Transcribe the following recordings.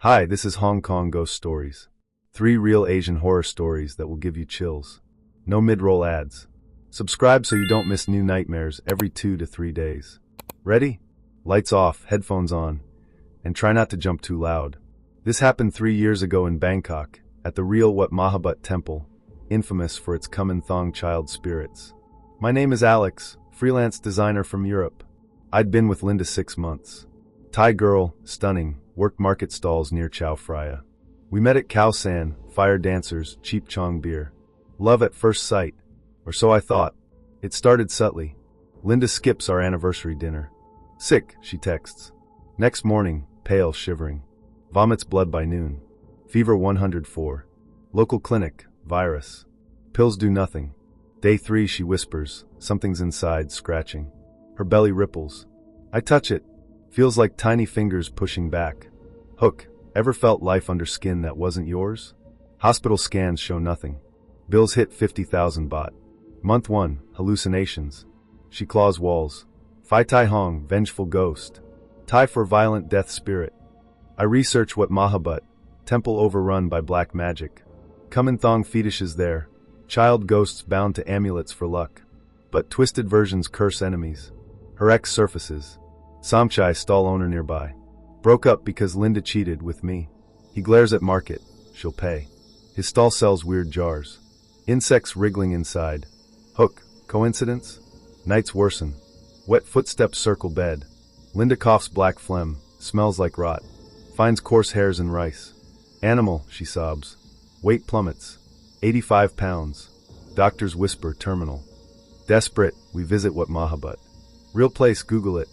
Hi, this is Hong Kong Ghost Stories. 3 real Asian horror stories that will give you chills. No mid-roll ads. Subscribe so you don't miss new nightmares every 2 to 3 days. Ready? Lights off, headphones on, and try not to jump too loud. This happened 3 years ago in Bangkok, at the real Wat Mahabut temple, infamous for its Kuman Thong child spirits. My name is Alex, freelance designer from Europe. I'd been with Linda 6 months. Thai girl, stunning, worked market stalls near Chao Phraya. We met at Khao San, fire dancers, cheap Chong beer. Love at first sight, or so I thought. It started subtly. Linda skips our anniversary dinner. Sick, she texts. Next morning, pale, shivering. Vomits blood by noon. Fever 104. Local clinic, virus. Pills do nothing. Day 3 she whispers, something's inside, scratching. Her belly ripples. I touch it. Feels like tiny fingers pushing back. Hook, ever felt life under skin that wasn't yours? Hospital scans show nothing. Bills hit 50,000 baht. Month 1, hallucinations. She claws walls. Phi Tai Hong, vengeful ghost. Thai for violent death spirit. I research Wat Mahabut, temple overrun by black magic. Kuman Thong fetishes there. Child ghosts bound to amulets for luck. But twisted versions curse enemies. Her ex surfaces. Samchai, stall owner nearby. Broke up because Linda cheated with me. He glares at market. She'll pay. His stall sells weird jars. Insects wriggling inside. Hook, coincidence? Nights worsen. Wet footsteps circle bed. Linda coughs black phlegm, smells like rot. Finds coarse hairs in rice. Animal, she sobs. Weight plummets. 85 pounds. Doctors whisper terminal. Desperate, we visit Wat Mahabut. Real place, Google it.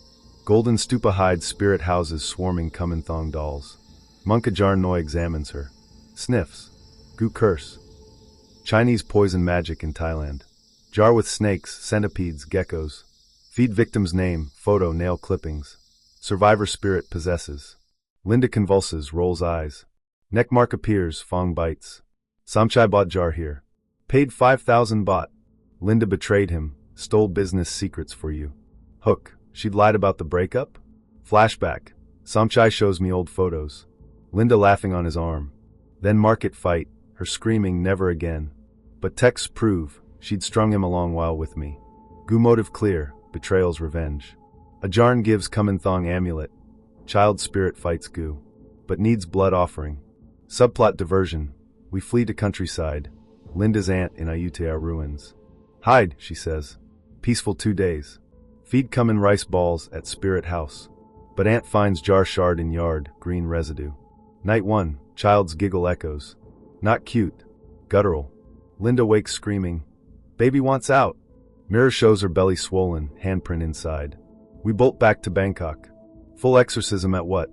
Golden stupa hides spirit houses swarming Kuman Thong dolls. Munkajar Noi examines her. Sniffs. Gu curse. Chinese poison magic in Thailand. Jar with snakes, centipedes, geckos. Feed victim's name, photo, nail clippings. Survivor spirit possesses. Linda convulses, rolls eyes. Neck mark appears, Fong bites. Samchai bought jar here. Paid 5,000 baht. Linda betrayed him, stole business secrets for you. Hook. She'd lied about the breakup? Flashback. Samchai shows me old photos. Linda laughing on his arm. Then market fight, her screaming never again. But texts prove she'd strung him a long while with me. Gu motive clear, betrayal's revenge. Ajarn gives Kuman Thong amulet. Child spirit fights Gu. But needs blood offering. Subplot diversion. We flee to countryside. Linda's aunt in Ayutthaya ruins. Hide, she says. Peaceful 2 days. Feed Kuman rice balls at Spirit House. But aunt finds jar shard in yard, green residue. Night 1, child's giggle echoes. Not cute. Guttural. Linda wakes screaming. Baby wants out. Mirror shows her belly swollen, handprint inside. We bolt back to Bangkok. Full exorcism at Wat.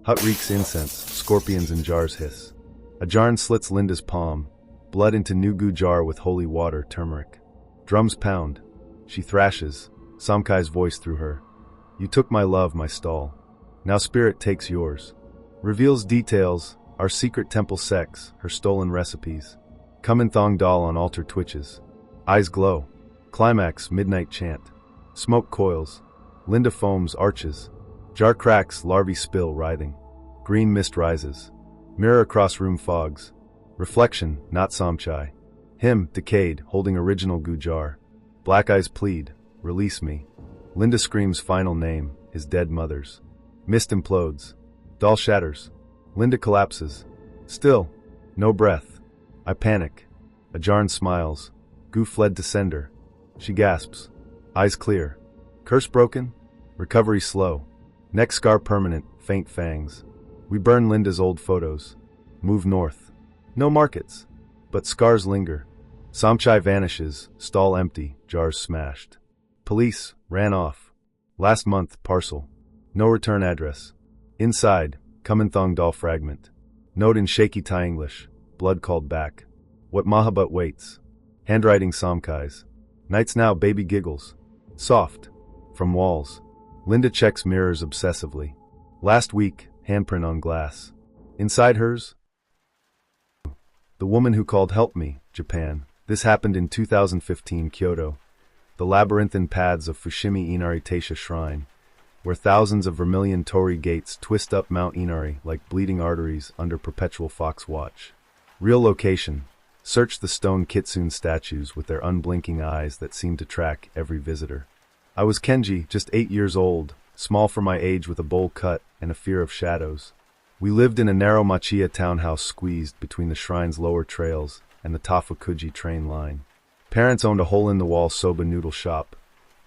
Hut reeks incense, scorpions in jars hiss. Ajarn slits Linda's palm. Blood into Nugu jar with holy water, turmeric. Drums pound. She thrashes. Samkai's voice through her. You took my love, my stall. Now spirit takes yours. Reveals details, our secret temple sex, her stolen recipes. Kuman Thong doll on altar twitches. Eyes glow. Climax, midnight chant. Smoke coils. Linda foams, arches. Jar cracks, larvae spill, writhing. Green mist rises. Mirror across room fogs. Reflection, not Samchai. Him, decayed, holding original Gu jar. Black eyes plead. Release me. Linda screams final name, his dead mother's. Mist implodes. Doll shatters. Linda collapses. Still. No breath. I panic. Ajarn smiles. Gu fled to sender. She gasps. Eyes clear. Curse broken? Recovery slow. Neck scar permanent, faint fangs. We burn Linda's old photos. Move north. No markets. But scars linger. Samchai vanishes, stall empty, jars smashed. Police, ran off. Last month, parcel. No return address. Inside, Kuman Thong doll fragment. Note in shaky Thai English. Blood called back. Wat Mahabut waits. Handwriting Samkai's. Nights now, baby giggles. Soft. From walls. Linda checks mirrors obsessively. Last week, handprint on glass. Inside hers? The woman who called help me, Japan. This happened in 2015, Kyoto. The labyrinthine paths of Fushimi Inari Shrine. where thousands of vermillion torii gates twist up Mount Inari like bleeding arteries under perpetual fox watch. Real location. Search the stone kitsune statues with their unblinking eyes that seem to track every visitor. I was Kenji, just 8 years old, small for my age with a bowl cut and a fear of shadows. We lived in a narrow machiya townhouse squeezed between the shrine's lower trails and the Tafukuji train line. Parents owned a hole-in-the-wall soba noodle shop,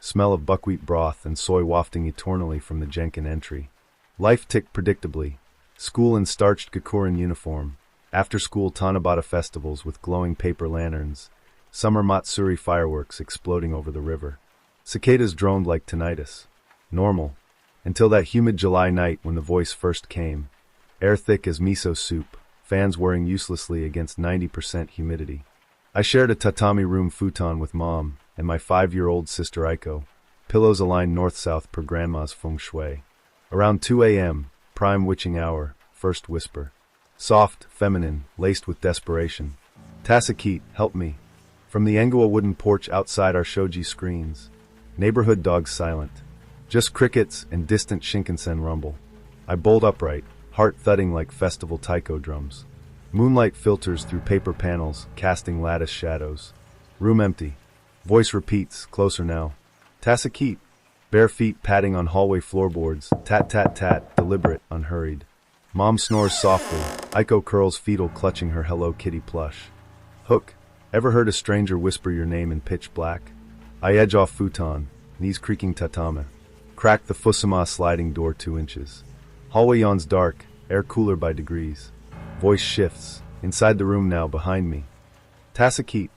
smell of buckwheat broth and soy wafting eternally from the Jenkin entry. Life ticked predictably. School in starched Gakurin uniform, after-school Tanabata festivals with glowing paper lanterns, summer Matsuri fireworks exploding over the river. Cicadas droned like tinnitus. Normal. Until that humid July night when the voice first came. Air thick as miso soup, fans whirring uselessly against 90% humidity. I shared a tatami room futon with Mom and my 5-year-old sister Aiko, pillows aligned north-south per Grandma's feng shui. Around 2 a.m., prime witching hour, first whisper. Soft, feminine, laced with desperation. Tasakit, help me. From the Engawa wooden porch outside our shoji screens. Neighborhood dogs silent. Just crickets and distant Shinkansen rumble. I bolt upright, heart thudding like festival taiko drums. Moonlight filters through paper panels, casting lattice shadows. Room empty. Voice repeats, closer now. Tasakit. Bare feet padding on hallway floorboards, tat-tat-tat, deliberate, unhurried. Mom snores softly, Aiko curls fetal clutching her Hello Kitty plush. Hook. Ever heard a stranger whisper your name in pitch black? I edge off futon, knees creaking tatame. Crack the Fusama sliding door 2 inches. Hallway yawns dark, air cooler by degrees. Voice shifts, inside the room now behind me. Tasakit.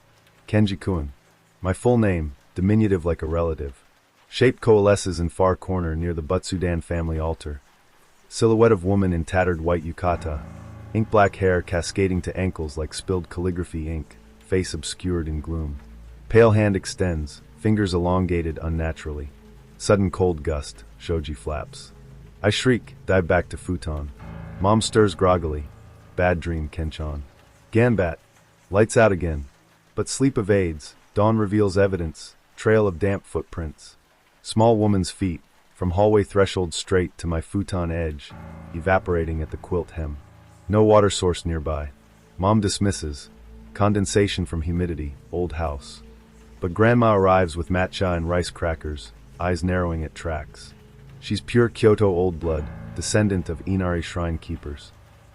Kenji-kun. My full name, diminutive like a relative. Shape coalesces in far corner near the Butsudan family altar. Silhouette of woman in tattered white yukata, ink-black hair cascading to ankles like spilled calligraphy ink, face obscured in gloom. Pale hand extends, fingers elongated unnaturally. Sudden cold gust, shoji flaps. I shriek, dive back to futon. Mom stirs groggily. Bad dream, Kenchan. Ganbat. Lights out again. But sleep evades, dawn reveals evidence, trail of damp footprints. Small woman's feet, from hallway threshold straight to my futon edge, evaporating at the quilt hem. No water source nearby. Mom dismisses. Condensation from humidity, old house. But Grandma arrives with matcha and rice crackers, eyes narrowing at tracks. She's pure Kyoto old blood, descendant of Inari shrine keepers.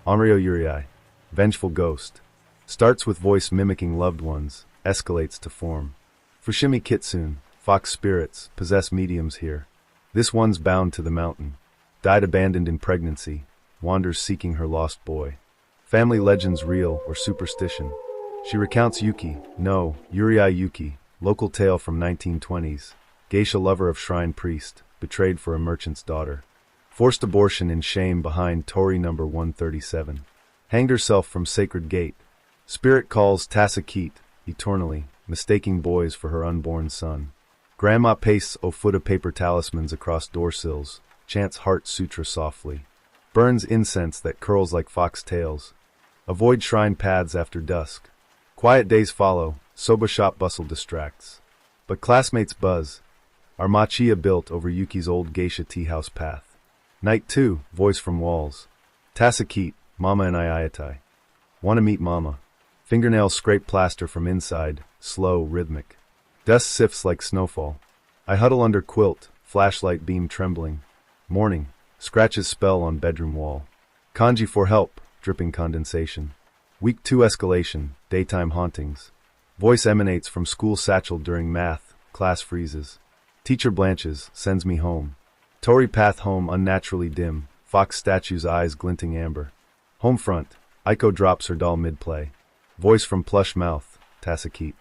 Onryo Yuriai, vengeful ghost. Starts with voice mimicking loved ones, escalates to form. Fushimi Kitsune, fox spirits, possess mediums here. This one's bound to the mountain. Died abandoned in pregnancy, wanders seeking her lost boy. Family legends real or superstition. She recounts Yuki, no, Yuriai Yuki, local tale from 1920s. Geisha lover of shrine priest, betrayed for a merchant's daughter. Forced abortion in shame behind Torii number 137. Hanged herself from sacred gate. Spirit calls Tasakit, eternally, mistaking boys for her unborn son. Grandma pastes a foot of paper talismans across door sills, chants heart sutra softly. Burns incense that curls like fox tails. Avoid shrine paths after dusk. Quiet days follow, soba shop bustle distracts. But classmates buzz. Our machiya built over Yuki's old geisha tea house path. Night 2, voice from walls. Tasakit, Mama and Iatai. Wanna meet Mama. Fingernails scrape plaster from inside, slow, rhythmic. Dust sifts like snowfall. I huddle under quilt, flashlight beam trembling. Morning, scratches spell on bedroom wall. Kanji for help, dripping condensation. Week 2 escalation, daytime hauntings. Voice emanates from school satchel during math, class freezes. Teacher blanches, sends me home. Torii path home unnaturally dim, fox statue's eyes glinting amber. Home front, Aiko drops her doll mid-play. Voice from plush mouth, Tasakit.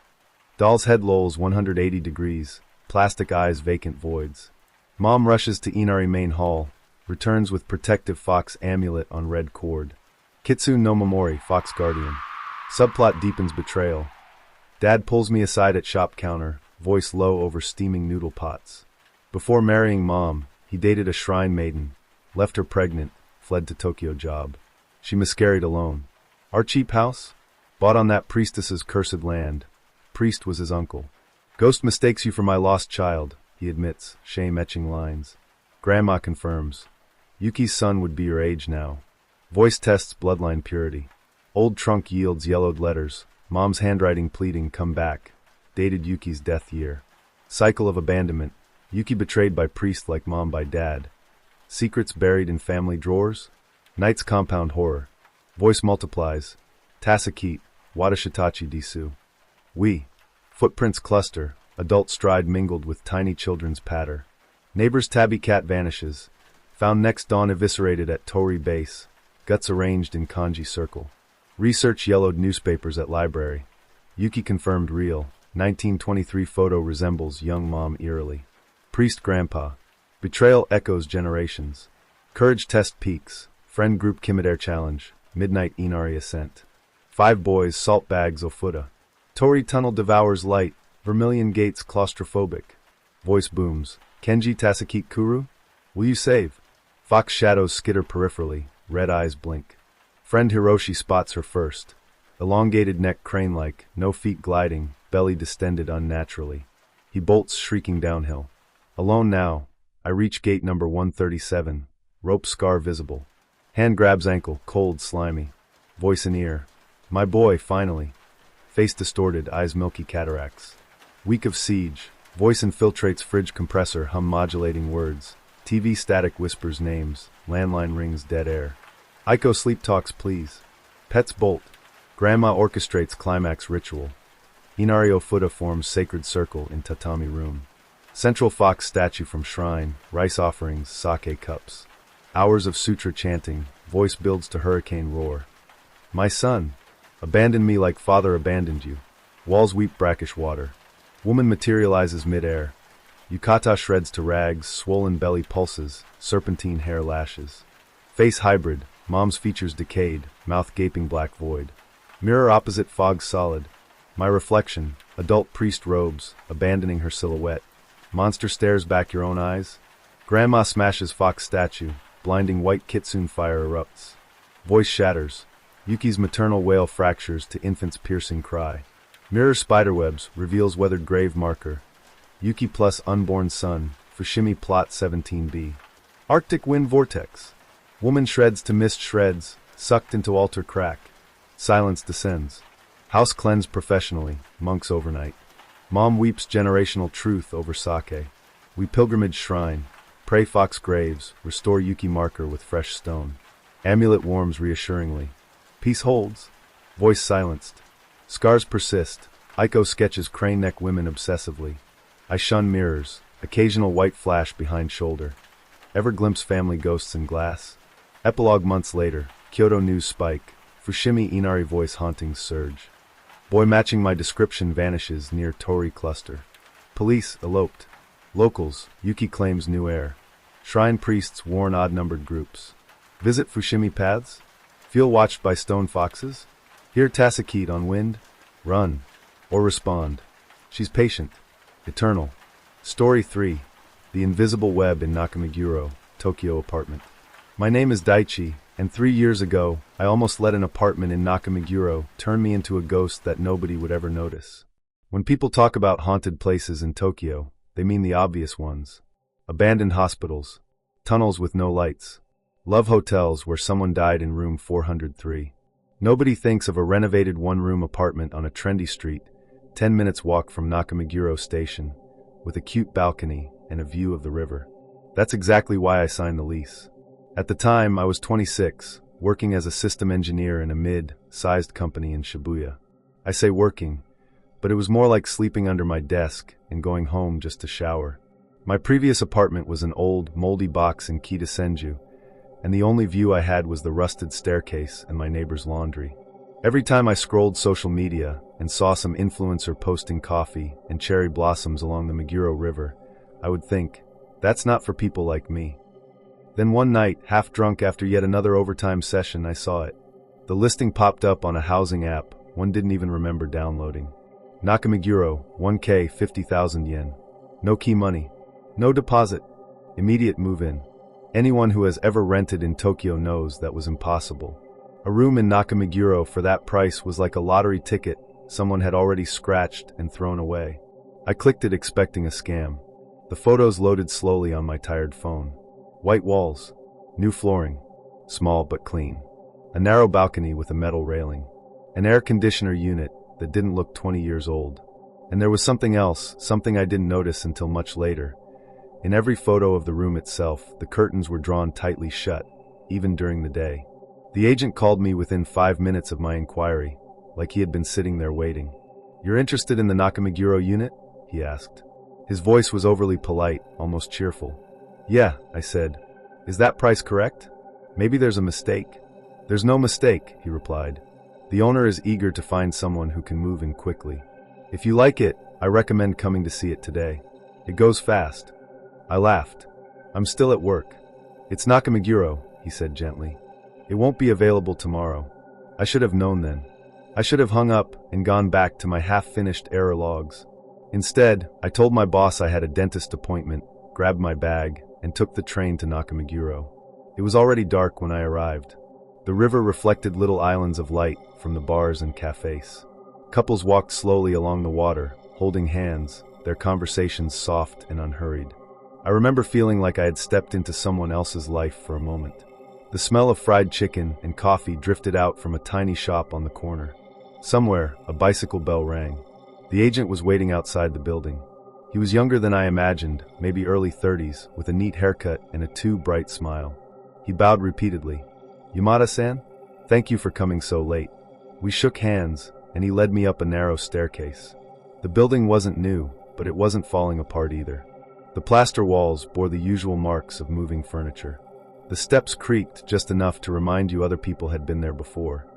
Doll's head lolls 180 degrees, plastic eyes vacant voids. Mom rushes to Inari main hall, returns with protective fox amulet on red cord. Kitsune no Momori, fox guardian. Subplot deepens betrayal. Dad pulls me aside at shop counter, voice low over steaming noodle pots. Before marrying Mom, he dated a shrine maiden, left her pregnant, fled to Tokyo job. She miscarried alone. Our cheap house? Bought on that priestess's cursed land. Priest was his uncle. Ghost mistakes you for my lost child, he admits, shame-etching lines. Grandma confirms. Yuki's son would be your age now. Voice tests bloodline purity. Old trunk yields yellowed letters. Mom's handwriting pleading come back. Dated Yuki's death year. Cycle of abandonment. Yuki betrayed by priest like mom by dad. Secrets buried in family drawers. Night's compound horror. Voice multiplies. Tasakit. Wadashitachi disu. We. Footprints cluster. Adult stride mingled with tiny children's patter. Neighbor's tabby cat vanishes. Found next dawn eviscerated at Tori base. Guts arranged in kanji circle. Research yellowed newspapers at library. Yuki confirmed real. 1923 photo resembles young mom eerily. Priest grandpa. Betrayal echoes generations. Courage test peaks. Friend group Kimidare challenge. Midnight Inari ascent. 5 boys salt bags ofuda. Tori tunnel devours light. Vermillion gates claustrophobic. Voice booms. Kenji Tasakit Kuru? Will you save? Fox shadows skitter peripherally. Red eyes blink. Friend Hiroshi spots her first. Elongated neck crane-like, no feet gliding, belly distended unnaturally. He bolts shrieking downhill. Alone now. I reach gate number 137. Rope scar visible. Hand grabs ankle, cold, slimy. Voice in ear. My boy, finally. Face distorted, eyes milky cataracts. Week of siege. Voice infiltrates fridge compressor, hum modulating words. TV static whispers names. Landline rings dead air. Aiko sleep talks please. Pets bolt. Grandma orchestrates climax ritual. Inari Ofuda forms sacred circle in tatami room. Central fox statue from shrine. Rice offerings, sake cups. Hours of sutra chanting. Voice builds to hurricane roar. My son. Abandon me like father abandoned you. Walls weep brackish water. Woman materializes midair. Yukata shreds to rags, swollen belly pulses, serpentine hair lashes. Face hybrid, mom's features decayed, mouth gaping black void. Mirror opposite fog solid. My reflection, adult priest robes, abandoning her silhouette. Monster stares back your own eyes. Grandma smashes fox statue, blinding white kitsune fire erupts. Voice shatters. Yuki's maternal wail fractures to infant's piercing cry. Mirror spiderwebs reveals weathered grave marker. Yuki plus unborn son, Fushimi plot 17b. Arctic wind vortex. Woman shreds to mist shreds, sucked into altar crack. Silence descends. House cleansed professionally, monks overnight. Mom weeps generational truth over sake. We pilgrimage shrine. Pray fox graves, restore Yuki marker with fresh stone. Amulet warms reassuringly. Peace holds. Voice silenced. Scars persist. Aiko sketches crane neck women obsessively. I shun mirrors. Occasional white flash behind shoulder. Ever glimpse family ghosts in glass? Epilogue months later. Kyoto news spike. Fushimi Inari voice hauntings surge. Boy matching my description vanishes near Tori cluster. Police eloped. Locals. Yuki claims new heir. Shrine priests warn odd-numbered groups. Visit Fushimi paths? Feel watched by stone foxes? Hear Tasakit on wind? Run. Or respond. She's patient. Eternal. Story 3. The Invisible Web in Nakameguro, Tokyo apartment. My name is Daichi, and 3 years ago, I almost let an apartment in Nakameguro turn me into a ghost that nobody would ever notice. When people talk about haunted places in Tokyo, they mean the obvious ones. Abandoned hospitals. Tunnels with no lights. Love hotels where someone died in room 403. Nobody thinks of a renovated one-room apartment on a trendy street, 10 minutes walk from Nakameguro station, with a cute balcony and a view of the river. That's exactly why I signed the lease. At the time, I was 26, working as a system engineer in a mid-sized company in Shibuya. I say working, but it was more like sleeping under my desk and going home just to shower. My previous apartment was an old, moldy box in Kitasenju, and the only view I had was the rusted staircase and my neighbor's laundry. Every time I scrolled social media and saw some influencer posting coffee and cherry blossoms along the Meguro River, I would think, that's not for people like me. Then one night, half drunk after yet another overtime session, I saw it. The listing popped up on a housing app one didn't even remember downloading. Nakameguro, 1K, 50,000 yen. No key money. No deposit. Immediate move-in. Anyone who has ever rented in Tokyo knows that was impossible. A room in Nakameguro for that price was like a lottery ticket someone had already scratched and thrown away. I clicked it expecting a scam. The photos loaded slowly on my tired phone. White walls, new flooring, small but clean. A narrow balcony with a metal railing. An air conditioner unit that didn't look 20 years old. And there was something else, something I didn't notice until much later. In every photo of the room itself, the curtains were drawn tightly shut, even during the day. The agent called me within 5 minutes of my inquiry, like he had been sitting there waiting. "You're interested in the Nakameguro unit?" he asked. His voice was overly polite, almost cheerful. "Yeah," I said. "Is that price correct? Maybe there's a mistake." "There's no mistake," he replied. "The owner is eager to find someone who can move in quickly. If you like it, I recommend coming to see it today. It goes fast." I laughed. "I'm still at work." "It's Nakameguro," he said gently. "It won't be available tomorrow." I should have known then. I should have hung up and gone back to my half-finished error logs. Instead, I told my boss I had a dentist appointment, grabbed my bag, and took the train to Nakameguro. It was already dark when I arrived. The river reflected little islands of light from the bars and cafes. Couples walked slowly along the water, holding hands, their conversations soft and unhurried. I remember feeling like I had stepped into someone else's life for a moment. The smell of fried chicken and coffee drifted out from a tiny shop on the corner. Somewhere, a bicycle bell rang. The agent was waiting outside the building. He was younger than I imagined, maybe early 30s, with a neat haircut and a too bright smile. He bowed repeatedly. "Yamada-san? Thank you for coming so late." We shook hands, and he led me up a narrow staircase. The building wasn't new, but it wasn't falling apart either. The plaster walls bore the usual marks of moving furniture. The steps creaked just enough to remind you other people had been there before.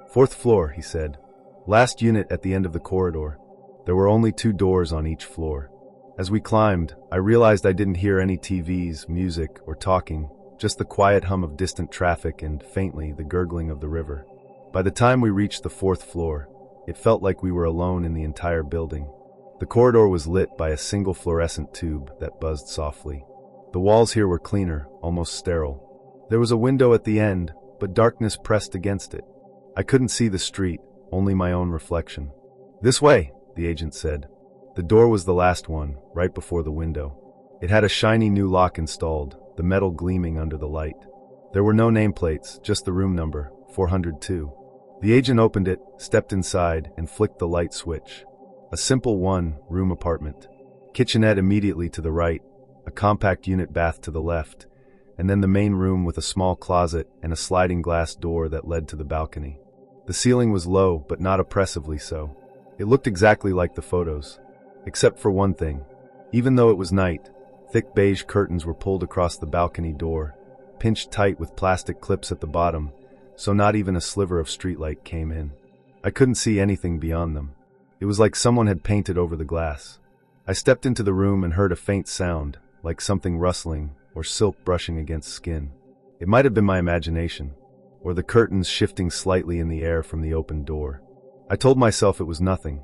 "Fourth floor," he said. "Last unit at the end of the corridor." There were only 2 doors on each floor. As we climbed, I realized I didn't hear any TVs, music, or talking, just the quiet hum of distant traffic and, faintly, the gurgling of the river. By the time we reached the 4th floor, it felt like we were alone in the entire building. The corridor was lit by a single fluorescent tube that buzzed softly. The walls here were cleaner, almost sterile. There was a window at the end, but darkness pressed against it. I couldn't see the street, only my own reflection. "This way," the agent said. The door was the last one, right before the window. It had a shiny new lock installed, the metal gleaming under the light. There were no nameplates, just the room number, 402. The agent opened it, stepped inside, and flicked the light switch. A simple one-room apartment. Kitchenette immediately to the right, a compact unit bath to the left, and then the main room with a small closet and a sliding glass door that led to the balcony. The ceiling was low, but not oppressively so. It looked exactly like the photos. Except for one thing. Even though it was night, thick beige curtains were pulled across the balcony door, pinched tight with plastic clips at the bottom, so not even a sliver of streetlight came in. I couldn't see anything beyond them. It was like someone had painted over the glass. I stepped into the room and heard a faint sound, like something rustling or silk brushing against skin. It might have been my imagination, or the curtains shifting slightly in the air from the open door. I told myself it was nothing.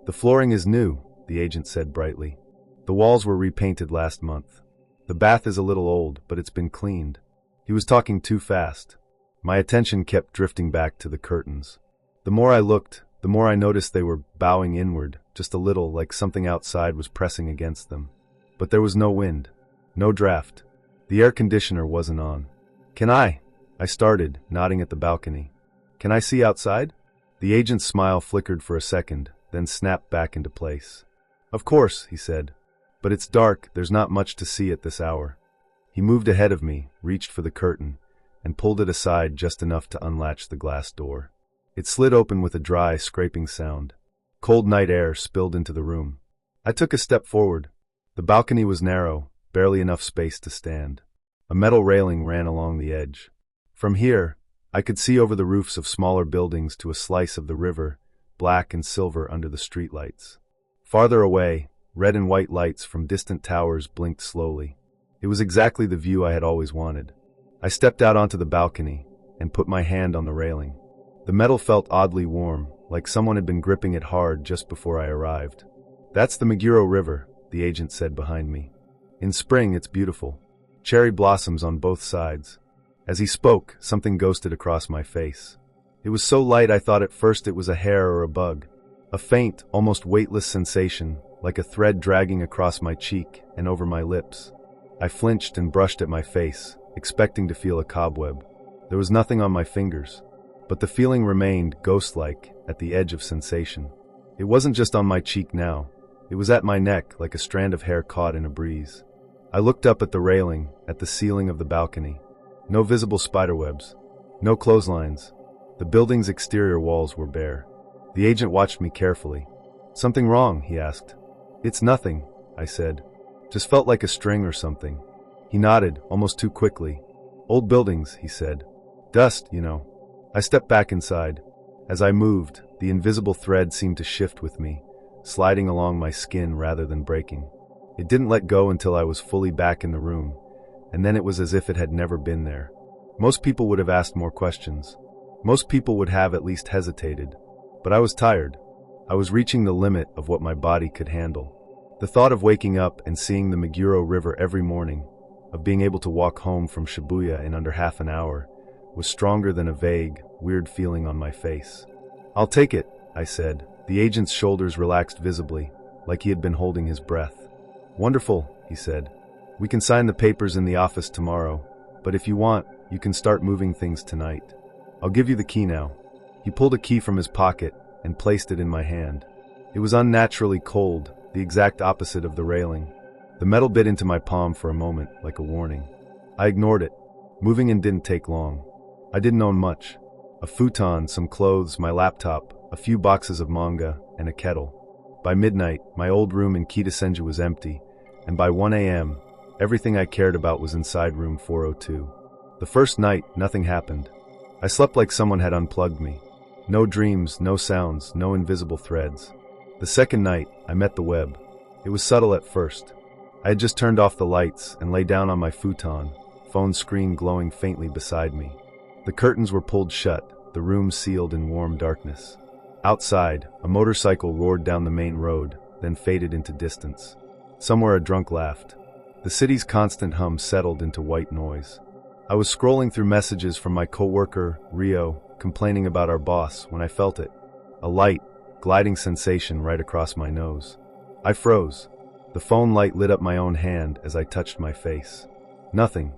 "The flooring is new," the agent said brightly. "The walls were repainted last month. The bath is a little old, but it's been cleaned." He was talking too fast. My attention kept drifting back to the curtains. The more I looked, the more I noticed they were bowing inward, just a little, like something outside was pressing against them. But there was no wind, no draft. The air conditioner wasn't on. "Can I started, nodding at the balcony. "Can I see outside?" The agent's smile flickered for a second, then snapped back into place. "Of course," he said. "But it's dark, there's not much to see at this hour." He moved ahead of me, reached for the curtain, and pulled it aside just enough to unlatch the glass door. It slid open with a dry, scraping sound. Cold night air spilled into the room. I took a step forward. The balcony was narrow, barely enough space to stand. A metal railing ran along the edge. From here, I could see over the roofs of smaller buildings to a slice of the river, black and silver under the streetlights. Farther away, red and white lights from distant towers blinked slowly. It was exactly the view I had always wanted. I stepped out onto the balcony and put my hand on the railing. The metal felt oddly warm, like someone had been gripping it hard just before I arrived. "That's the Meguro River," the agent said behind me. "In spring, it's beautiful. Cherry blossoms on both sides." As he spoke, something ghosted across my face. It was so light I thought at first it was a hair or a bug. A faint, almost weightless sensation, like a thread dragging across my cheek and over my lips. I flinched and brushed at my face, expecting to feel a cobweb. There was nothing on my fingers, but the feeling remained ghost-like at the edge of sensation. It wasn't just on my cheek now. It was at my neck like a strand of hair caught in a breeze. I looked up at the railing, at the ceiling of the balcony. No visible spiderwebs. No clotheslines. The building's exterior walls were bare. The agent watched me carefully. "Something wrong?" he asked. "It's nothing," I said. "Just felt like a string or something." He nodded, almost too quickly. "Old buildings," he said. "Dust, you know." I stepped back inside. As I moved, the invisible thread seemed to shift with me, sliding along my skin rather than breaking. It didn't let go until I was fully back in the room, and then it was as if it had never been there. Most people would have asked more questions. Most people would have at least hesitated. But I was tired. I was reaching the limit of what my body could handle. The thought of waking up and seeing the Meguro River every morning, of being able to walk home from Shibuya in under half an hour, was stronger than a vague, weird feeling on my face. "I'll take it," I said. The agent's shoulders relaxed visibly, like he had been holding his breath. "Wonderful," he said. "We can sign the papers in the office tomorrow, but if you want, you can start moving things tonight. I'll give you the key now." He pulled a key from his pocket and placed it in my hand. It was unnaturally cold, the exact opposite of the railing. The metal bit into my palm for a moment, like a warning. I ignored it. Moving in didn't take long. I didn't own much. A futon, some clothes, my laptop, a few boxes of manga, and a kettle. By midnight, my old room in Kitasenju was empty, and by 1 a.m., everything I cared about was inside room 402. The first night, nothing happened. I slept like someone had unplugged me. No dreams, no sounds, no invisible threads. The second night, I met the web. It was subtle at first. I had just turned off the lights and lay down on my futon, phone screen glowing faintly beside me. The curtains were pulled shut, the room sealed in warm darkness. Outside, a motorcycle roared down the main road, then faded into distance. Somewhere a drunk laughed. The city's constant hum settled into white noise. I was scrolling through messages from my coworker, Rio, complaining about our boss when I felt it. A light, gliding sensation right across my nose. I froze. The phone light lit up my own hand as I touched my face. Nothing.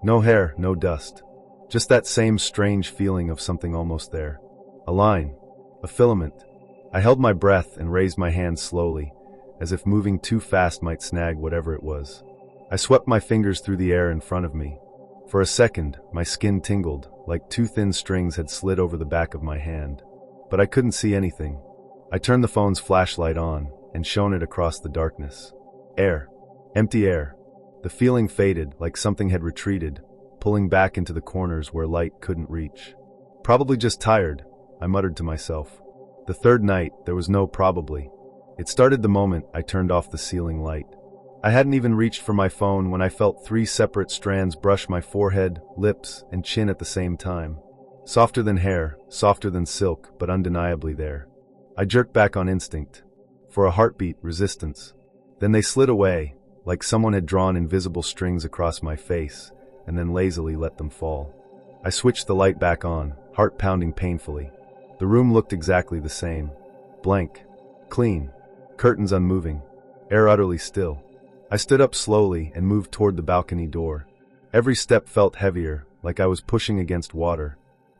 No hair, no dust. Just that same strange feeling of something almost there. A line. A filament. I held my breath and raised my hand slowly, as if moving too fast might snag whatever it was. I swept my fingers through the air in front of me. For a second, my skin tingled, like two thin strings had slid over the back of my hand. But I couldn't see anything. I turned the phone's flashlight on and shone it across the darkness. Air. Empty air. The feeling faded, like something had retreated, pulling back into the corners where light couldn't reach. "Probably just tired," I muttered to myself. The third night, there was no probably. It started the moment I turned off the ceiling light. I hadn't even reached for my phone when I felt 3 separate strands brush my forehead, lips, and chin at the same time. Softer than hair, softer than silk, but undeniably there. I jerked back on instinct. For a heartbeat, resistance. Then they slid away, like someone had drawn invisible strings across my face, and then lazily let them fall. I switched the light back on, heart pounding painfully. The room looked exactly the same. Blank. Clean. Curtains unmoving. Air utterly still. I stood up slowly and moved toward the balcony door. Every step felt heavier, like I was pushing against water.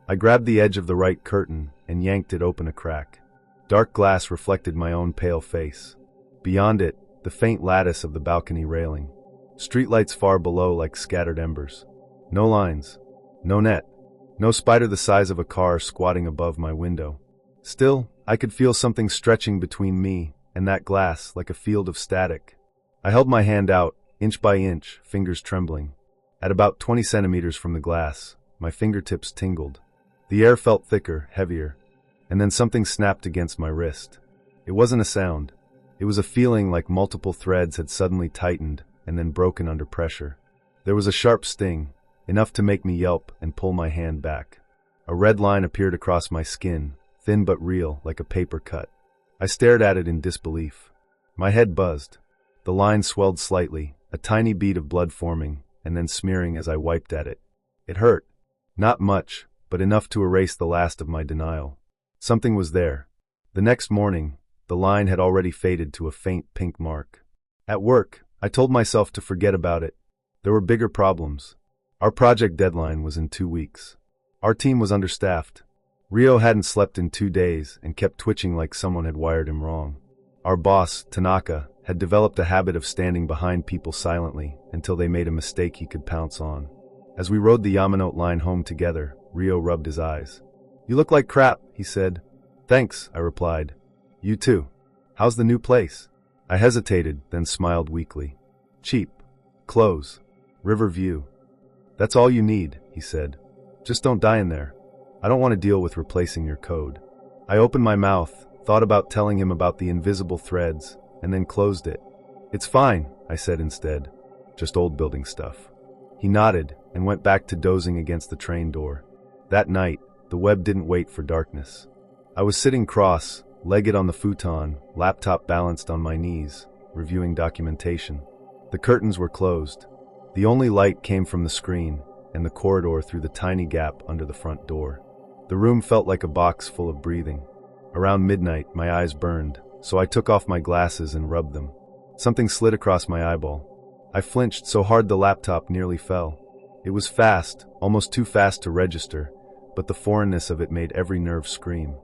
I grabbed the edge of the right curtain and yanked it open a crack. Dark glass reflected my own pale face. Beyond it, the faint lattice of the balcony railing. Streetlights far below like scattered embers. No lines. No net. No spider the size of a car squatting above my window. Still, I could feel something stretching between me and that glass like a field of static. I held my hand out, inch by inch, fingers trembling. At about 20 centimeters from the glass, my fingertips tingled. The air felt thicker, heavier, and then something snapped against my wrist. It wasn't a sound. It was a feeling like multiple threads had suddenly tightened and then broken under pressure. There was a sharp sting, enough to make me yelp and pull my hand back. A red line appeared across my skin, thin but real, like a paper cut. I stared at it in disbelief. My head buzzed. The line swelled slightly, a tiny bead of blood forming, and then smearing as I wiped at it. It hurt. Not much, but enough to erase the last of my denial. Something was there. The next morning, the line had already faded to a faint pink mark. At work, I told myself to forget about it. There were bigger problems. Our project deadline was in 2 weeks. Our team was understaffed. Rio hadn't slept in 2 days and kept twitching like someone had wired him wrong. Our boss, Tanaka, had developed a habit of standing behind people silently until they made a mistake he could pounce on. As we rode the Yamanote line home together, Rio rubbed his eyes. "You look like crap," he said. "Thanks," I replied. "You too. How's the new place?" I hesitated, then smiled weakly. "Cheap. Clothes. River view. That's all you need," he said. "Just don't die in there. I don't want to deal with replacing your code." I opened my mouth, thought about telling him about the invisible threads, and then closed it. "It's fine," I said instead. "Just old building stuff." He nodded and went back to dozing against the train door. That night, the web didn't wait for darkness. I was sitting cross-legged on the futon, laptop balanced on my knees, reviewing documentation. The curtains were closed. The only light came from the screen and the corridor through the tiny gap under the front door. The room felt like a box full of breathing. Around midnight, my eyes burned, so I took off my glasses and rubbed them. Something slid across my eyeball. I flinched so hard the laptop nearly fell. It was fast, almost too fast to register, but the foreignness of it made every nerve scream.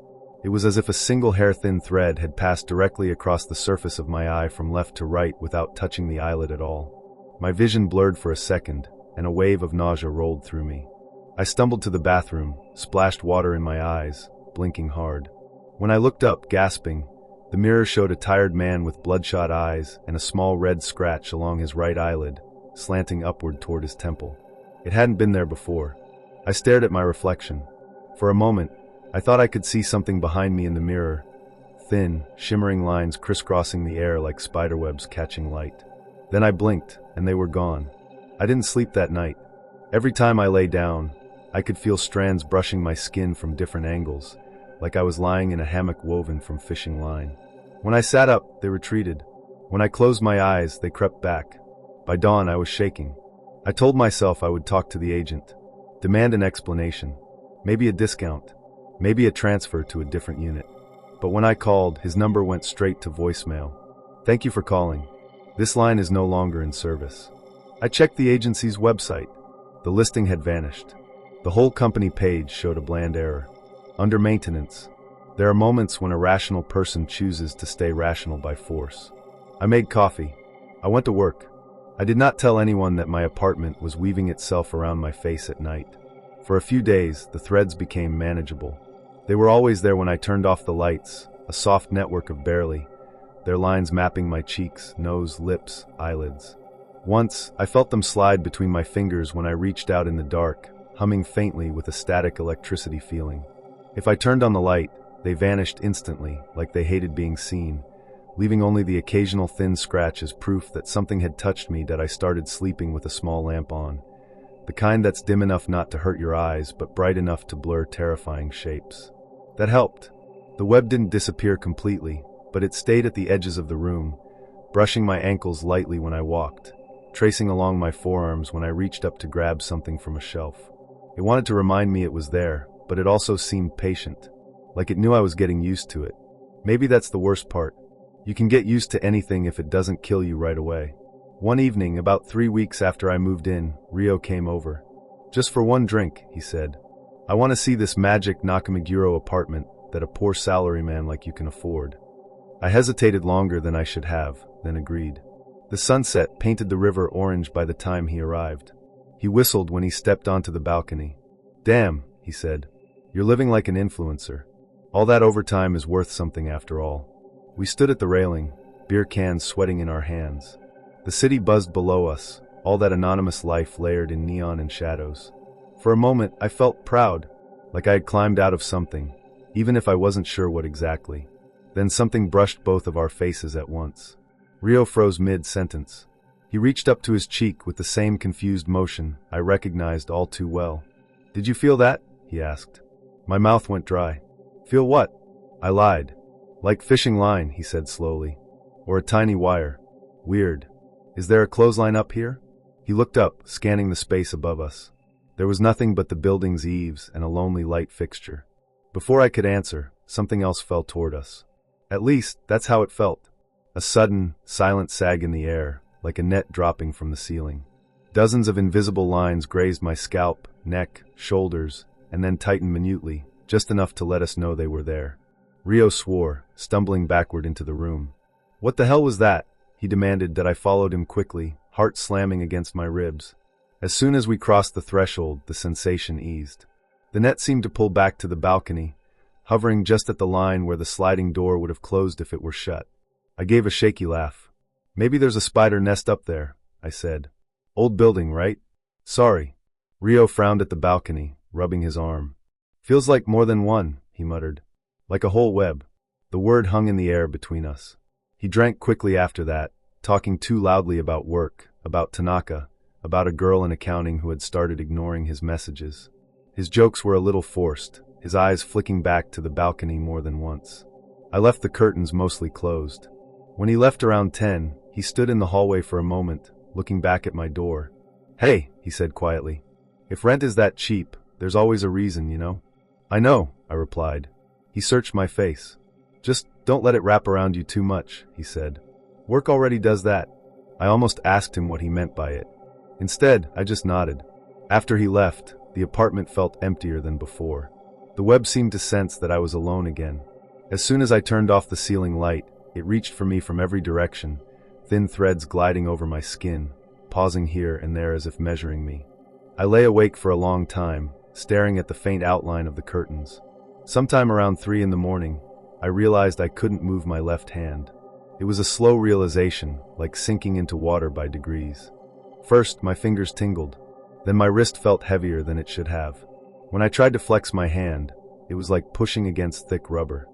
It was as if a single hair-thin thread had passed directly across the surface of my eye from left to right without touching the eyelid at all. My vision blurred for a second, and a wave of nausea rolled through me. I stumbled to the bathroom, splashed water in my eyes, blinking hard. When I looked up, gasping, the mirror showed a tired man with bloodshot eyes and a small red scratch along his right eyelid, slanting upward toward his temple. It hadn't been there before. I stared at my reflection. For a moment, I thought I could see something behind me in the mirror, thin, shimmering lines crisscrossing the air like spiderwebs catching light. Then I blinked, and they were gone. I didn't sleep that night. Every time I lay down, I could feel strands brushing my skin from different angles, like I was lying in a hammock woven from fishing line. When I sat up, they retreated. When I closed my eyes, they crept back. By dawn, I was shaking. I told myself I would talk to the agent, demand an explanation, maybe a discount, maybe a transfer to a different unit. But when I called, his number went straight to voicemail. "Thank you for calling. This line is no longer in service." I checked the agency's website. The listing had vanished. The whole company page showed a bland error. Under maintenance. There are moments when a rational person chooses to stay rational by force. I made coffee. I went to work. I did not tell anyone that my apartment was weaving itself around my face at night. For a few days, the threads became manageable. They were always there when I turned off the lights, a soft network of barely, their lines mapping my cheeks, nose, lips, eyelids. Once, I felt them slide between my fingers when I reached out in the dark, humming faintly with a static electricity feeling. If I turned on the light, they vanished instantly, like they hated being seen, leaving only the occasional thin scratch as proof that something had touched me that I started sleeping with a small lamp on. The kind that's dim enough not to hurt your eyes, but bright enough to blur terrifying shapes. That helped. The web didn't disappear completely, but it stayed at the edges of the room, brushing my ankles lightly when I walked, tracing along my forearms when I reached up to grab something from a shelf. It wanted to remind me it was there, but it also seemed patient, like it knew I was getting used to it. Maybe that's the worst part. You can get used to anything if it doesn't kill you right away. One evening, about 3 weeks after I moved in, Rio came over. "Just for one drink," he said. "I want to see this magic Nakameguro apartment that a poor salaryman like you can afford." I hesitated longer than I should have, then agreed. The sunset painted the river orange by the time he arrived. He whistled when he stepped onto the balcony. "Damn," he said. "You're living like an influencer. All that overtime is worth something after all." We stood at the railing, beer cans sweating in our hands. The city buzzed below us, all that anonymous life layered in neon and shadows. For a moment, I felt proud, like I had climbed out of something, even if I wasn't sure what exactly. Then something brushed both of our faces at once. Rio froze mid-sentence. He reached up to his cheek with the same confused motion I recognized all too well. "Did you feel that?" he asked. My mouth went dry. "Feel what?" I lied. "Like fishing line," he said slowly. "Or a tiny wire. Weird. Is there a clothesline up here?" He looked up, scanning the space above us. There was nothing but the building's eaves and a lonely light fixture. Before I could answer, something else fell toward us. At least, that's how it felt. A sudden, silent sag in the air, like a net dropping from the ceiling. Dozens of invisible lines grazed my scalp, neck, shoulders, and then tightened minutely, just enough to let us know they were there. Rio swore, stumbling backward into the room. "What the hell was that?" he demanded that I followed him quickly, heart slamming against my ribs. As soon as we crossed the threshold, the sensation eased. The net seemed to pull back to the balcony, hovering just at the line where the sliding door would have closed if it were shut. I gave a shaky laugh. "Maybe there's a spider nest up there," I said. "Old building, right?" "Sorry." Rio frowned at the balcony, rubbing his arm. "Feels like more than one," he muttered. "Like a whole web." The word hung in the air between us. He drank quickly after that, talking too loudly about work, about Tanaka, about a girl in accounting who had started ignoring his messages. His jokes were a little forced, his eyes flicking back to the balcony more than once. I left the curtains mostly closed. When he left around 10, he stood in the hallway for a moment, looking back at my door. "Hey," he said quietly. "If rent is that cheap, there's always a reason, you know?" "I know," I replied. He searched my face. "Just don't let it wrap around you too much," he said. "Work already does that." I almost asked him what he meant by it. Instead, I just nodded. After he left, the apartment felt emptier than before. The web seemed to sense that I was alone again. As soon as I turned off the ceiling light, it reached for me from every direction, thin threads gliding over my skin, pausing here and there as if measuring me. I lay awake for a long time, staring at the faint outline of the curtains. Sometime around 3 in the morning, I realized I couldn't move my left hand. It was a slow realization, like sinking into water by degrees. First, my fingers tingled. Then my wrist felt heavier than it should have. When I tried to flex my hand, it was like pushing against thick rubber.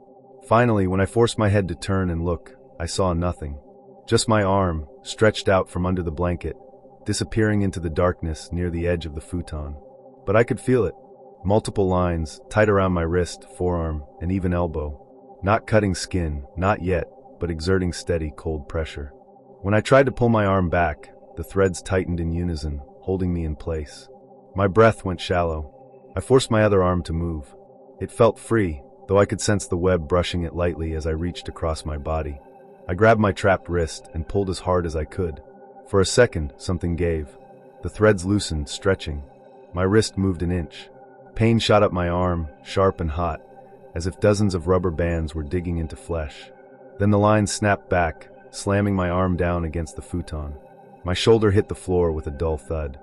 Finally, when I forced my head to turn and look, I saw nothing. Just my arm, stretched out from under the blanket, disappearing into the darkness near the edge of the futon. But I could feel it. Multiple lines, tight around my wrist, forearm, and even elbow. Not cutting skin, not yet, but exerting steady, cold pressure. When I tried to pull my arm back, the threads tightened in unison, holding me in place. My breath went shallow. I forced my other arm to move. It felt free, though I could sense the web brushing it lightly as I reached across my body. I grabbed my trapped wrist and pulled as hard as I could. For a second, something gave. The threads loosened, stretching. My wrist moved an inch. Pain shot up my arm, sharp and hot, as if dozens of rubber bands were digging into flesh. Then the line snapped back, slamming my arm down against the futon. My shoulder hit the floor with a dull thud.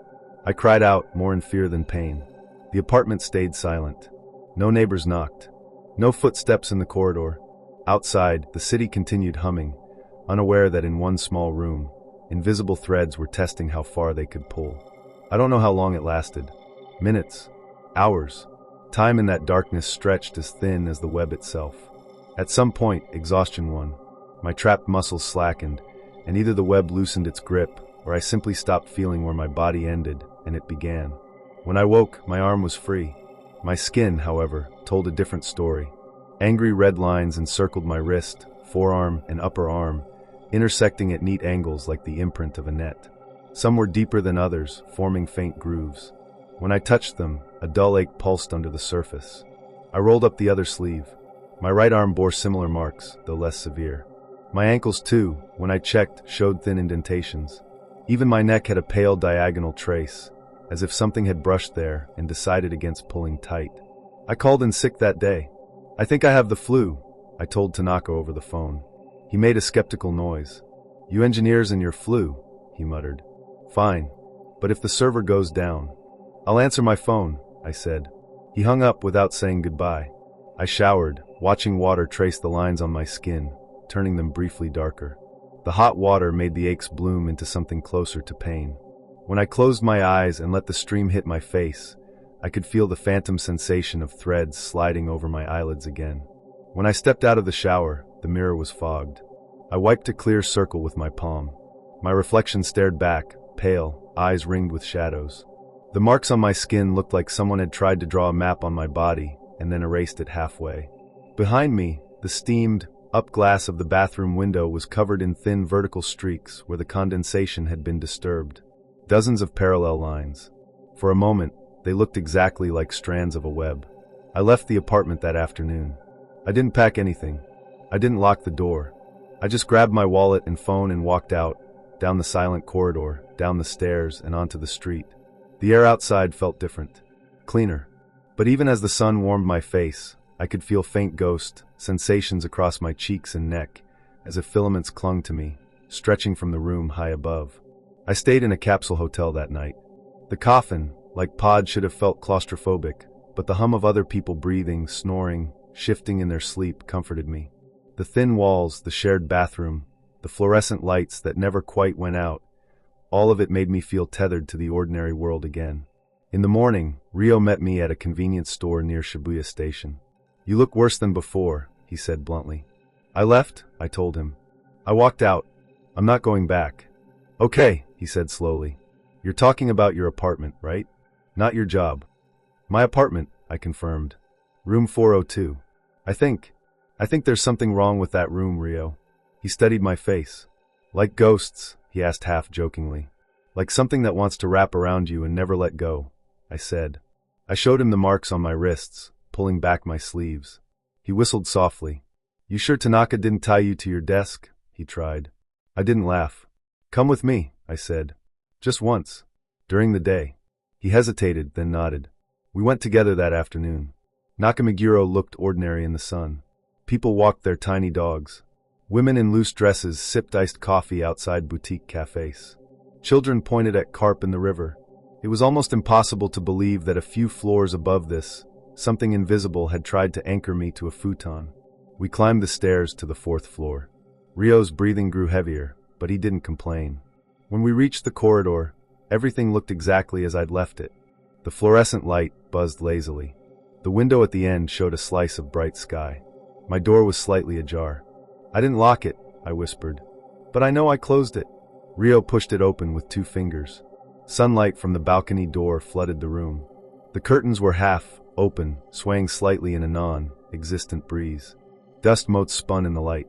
I cried out, more in fear than pain. The apartment stayed silent. No neighbors knocked. No footsteps in the corridor. Outside, the city continued humming, unaware that in one small room, invisible threads were testing how far they could pull. I don't know how long it lasted. Minutes. Hours. Time in that darkness stretched as thin as the web itself. At some point, exhaustion won. My trapped muscles slackened, and either the web loosened its grip, or I simply stopped feeling where my body ended and it began. When I woke, my arm was free. My skin, however, told a different story. Angry red lines encircled my wrist, forearm, and upper arm, intersecting at neat angles like the imprint of a net. Some were deeper than others, forming faint grooves. When I touched them, a dull ache pulsed under the surface. I rolled up the other sleeve. My right arm bore similar marks, though less severe. My ankles, too, when I checked, showed thin indentations. Even my neck had a pale diagonal trace, as if something had brushed there and decided against pulling tight. I called in sick that day. "I think I have the flu," I told Tanaka over the phone. He made a skeptical noise. "You engineers and your flu," he muttered. "Fine. But if the server goes down..." "I'll answer my phone," I said. He hung up without saying goodbye. I showered, watching water trace the lines on my skin, turning them briefly darker. The hot water made the aches bloom into something closer to pain. When I closed my eyes and let the stream hit my face, I could feel the phantom sensation of threads sliding over my eyelids again. When I stepped out of the shower, the mirror was fogged. I wiped a clear circle with my palm. My reflection stared back, pale, eyes ringed with shadows. The marks on my skin looked like someone had tried to draw a map on my body and then erased it halfway. Behind me, the steamed, up glass of the bathroom window was covered in thin vertical streaks where the condensation had been disturbed. Dozens of parallel lines. For a moment, they looked exactly like strands of a web. I left the apartment that afternoon. I didn't pack anything. I didn't lock the door. I just grabbed my wallet and phone and walked out, down the silent corridor, down the stairs, and onto the street. The air outside felt different, cleaner. But even as the sun warmed my face, I could feel faint ghost sensations across my cheeks and neck, as if filaments clung to me, stretching from the room high above. I stayed in a capsule hotel that night. The coffin, like Pod, should have felt claustrophobic, but the hum of other people breathing, snoring, shifting in their sleep comforted me. The thin walls, the shared bathroom, the fluorescent lights that never quite went out, all of it made me feel tethered to the ordinary world again. In the morning, Rio met me at a convenience store near Shibuya Station. "You look worse than before," he said bluntly. "I left," I told him. "I walked out. I'm not going back." "Okay," he said slowly. "You're talking about your apartment, right? Not your job." "My apartment," I confirmed. "Room 402. I think there's something wrong with that room, Rio." He studied my face. "Like ghosts?" he asked half jokingly. "Like something that wants to wrap around you and never let go," I said. I showed him the marks on my wrists, pulling back my sleeves. He whistled softly. "You sure Tanaka didn't tie you to your desk?" he tried. I didn't laugh. "Come with me," I said. "Just once. During the day." He hesitated, then nodded. We went together that afternoon. Nakameguro looked ordinary in the sun. People walked their tiny dogs. Women in loose dresses sipped iced coffee outside boutique cafes. Children pointed at carp in the river. It was almost impossible to believe that a few floors above this, something invisible had tried to anchor me to a futon. We climbed the stairs to the 4th floor. Rio's breathing grew heavier, but he didn't complain. When we reached the corridor, everything looked exactly as I'd left it. The fluorescent light buzzed lazily. The window at the end showed a slice of bright sky. My door was slightly ajar. "I didn't lock it," I whispered. "But I know I closed it." Rio pushed it open with 2 fingers. Sunlight from the balcony door flooded the room. The curtains were half open, swaying slightly in a non-existent breeze. Dust motes spun in the light.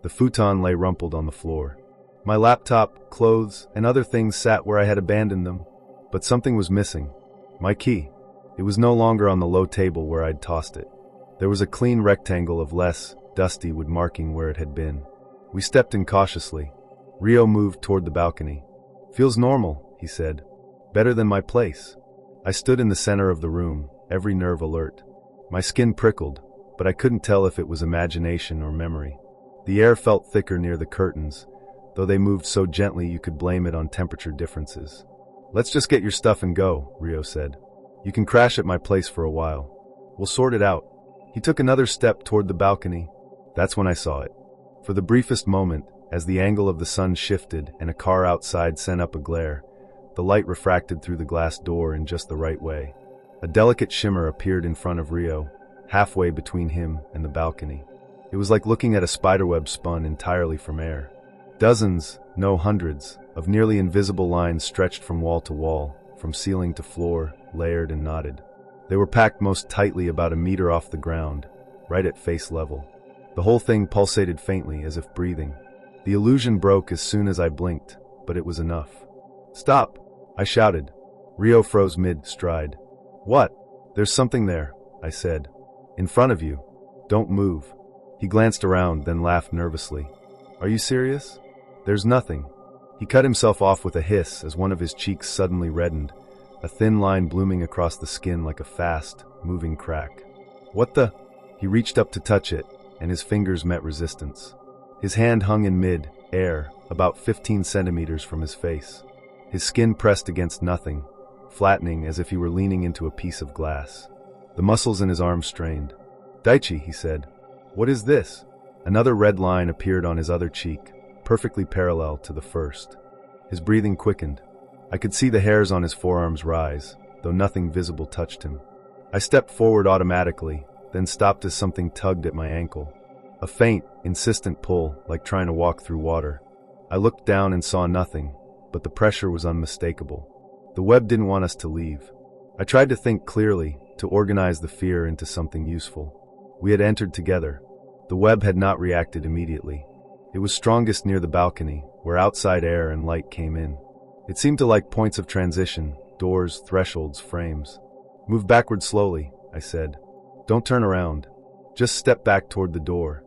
The futon lay rumpled on the floor. My laptop, clothes, and other things sat where I had abandoned them. But something was missing. My key. It was no longer on the low table where I'd tossed it. There was a clean rectangle of less dusty wood marking where it had been. We stepped in cautiously. Rio moved toward the balcony. "Feels normal," he said. "Better than my place." I stood in the center of the room, every nerve alert. My skin prickled, but I couldn't tell if it was imagination or memory. The air felt thicker near the curtains, though they moved so gently you could blame it on temperature differences. "Let's just get your stuff and go," Rio said. "You can crash at my place for a while. We'll sort it out." He took another step toward the balcony. That's when I saw it. For the briefest moment, as the angle of the sun shifted and a car outside sent up a glare, the light refracted through the glass door in just the right way. A delicate shimmer appeared in front of Rio, halfway between him and the balcony. It was like looking at a spiderweb spun entirely from air. Dozens, no hundreds, of nearly invisible lines stretched from wall to wall, from ceiling to floor, layered and knotted. They were packed most tightly about a meter off the ground, right at face level. The whole thing pulsated faintly, as if breathing. The illusion broke as soon as I blinked, but it was enough. "Stop!" I shouted. Rio froze mid-stride. "What?" "There's something there," I said. "In front of you. Don't move." He glanced around, then laughed nervously. "Are you serious?" "There's nothing." He cut himself off with a hiss as one of his cheeks suddenly reddened, a thin line blooming across the skin like a fast, moving crack. "What the?" He reached up to touch it, and his fingers met resistance. His hand hung in mid-air, about 15 centimeters from his face. His skin pressed against nothing, flattening as if he were leaning into a piece of glass. The muscles in his arm strained. "Daichi," he said. "What is this?" Another red line appeared on his other cheek, perfectly parallel to the first. His breathing quickened. I could see the hairs on his forearms rise, though nothing visible touched him. I stepped forward automatically, then stopped as something tugged at my ankle. A faint, insistent pull, like trying to walk through water. I looked down and saw nothing, but the pressure was unmistakable. The web didn't want us to leave. I tried to think clearly, to organize the fear into something useful. We had entered together. The web had not reacted immediately. It was strongest near the balcony, where outside air and light came in. It seemed to like points of transition, doors, thresholds, frames. "Move backward slowly," I said. "Don't turn around. Just step back toward the door."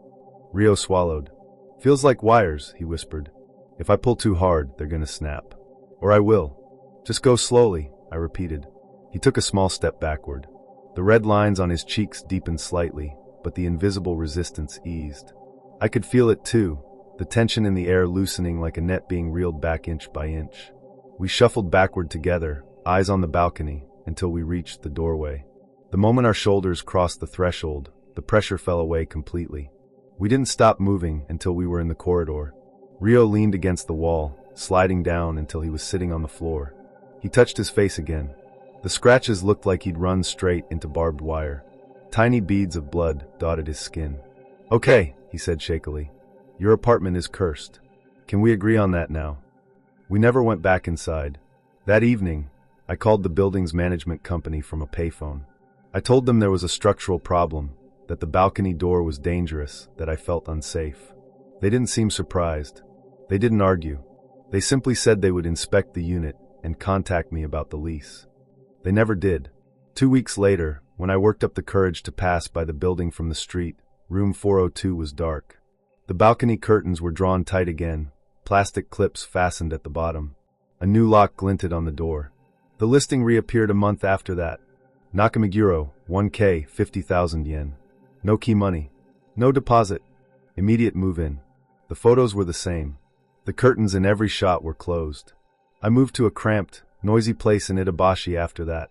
Rio swallowed. "Feels like wires," he whispered. "If I pull too hard, they're gonna snap." Or I will. Just go slowly, I repeated. He took a small step backward. The red lines on his cheeks deepened slightly, but the invisible resistance eased. I could feel it too, the tension in the air loosening like a net being reeled back inch by inch. We shuffled backward together, eyes on the balcony, until we reached the doorway. The moment our shoulders crossed the threshold, the pressure fell away completely. We didn't stop moving until we were in the corridor. Rio leaned against the wall, sliding down until he was sitting on the floor. He touched his face again. The scratches looked like he'd run straight into barbed wire. Tiny beads of blood dotted his skin. Okay, he said shakily. Your apartment is cursed. Can we agree on that now? We never went back inside. That evening, I called the building's management company from a payphone. I told them there was a structural problem, that the balcony door was dangerous, that I felt unsafe. They didn't seem surprised. They didn't argue. They simply said they would inspect the unit and contact me about the lease. They never did. 2 weeks later, when I worked up the courage to pass by the building from the street, room 402 was dark. The balcony curtains were drawn tight again, plastic clips fastened at the bottom. A new lock glinted on the door. The listing reappeared a month after that. Nakameguro, 1K, 50,000 yen. No key money. No deposit. Immediate move-in. The photos were the same. The curtains in every shot were closed. I moved to a cramped, noisy place in Itabashi after that.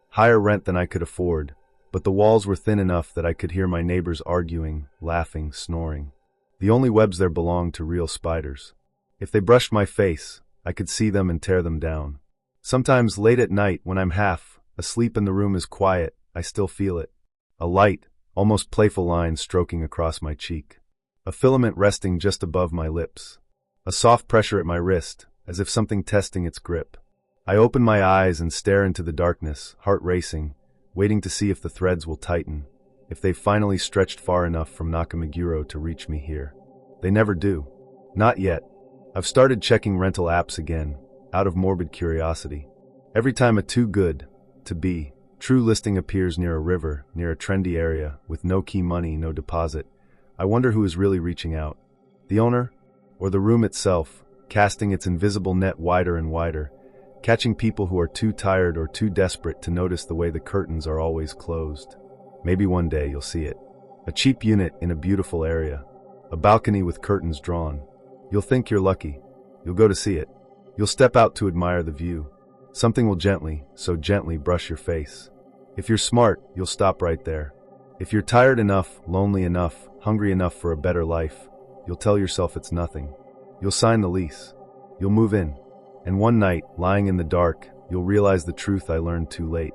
Higher rent than I could afford, but the walls were thin enough that I could hear my neighbors arguing, laughing, snoring. The only webs there belonged to real spiders. If they brushed my face, I could see them and tear them down. Sometimes late at night, when I'm half asleep and the room is quiet, I still feel it. A light, almost playful line stroking across my cheek. A filament resting just above my lips. A soft pressure at my wrist, as if something testing its grip. I open my eyes and stare into the darkness, heart racing, waiting to see if the threads will tighten, if they've finally stretched far enough from Nakameguro to reach me here. They never do. Not yet. I've started checking rental apps again, out of morbid curiosity. Every time a too good to be true listing appears near a river, near a trendy area, with no key money, no deposit, I wonder who is really reaching out. The owner? Or the room itself, casting its invisible net wider and wider, catching people who are too tired or too desperate to notice the way the curtains are always closed. Maybe one day you'll see it. A cheap unit in a beautiful area. A balcony with curtains drawn. You'll think you're lucky. You'll go to see it. You'll step out to admire the view. Something will gently, so gently brush your face. If you're smart, you'll stop right there. If you're tired enough, lonely enough, hungry enough for a better life, you'll tell yourself it's nothing. You'll sign the lease. You'll move in. And one night, lying in the dark, you'll realize the truth I learned too late.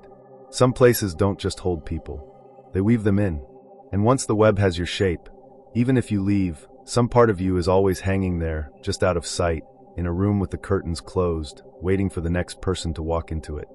Some places don't just hold people. They weave them in. And once the web has your shape, even if you leave, some part of you is always hanging there, just out of sight, in a room with the curtains closed, waiting for the next person to walk into it.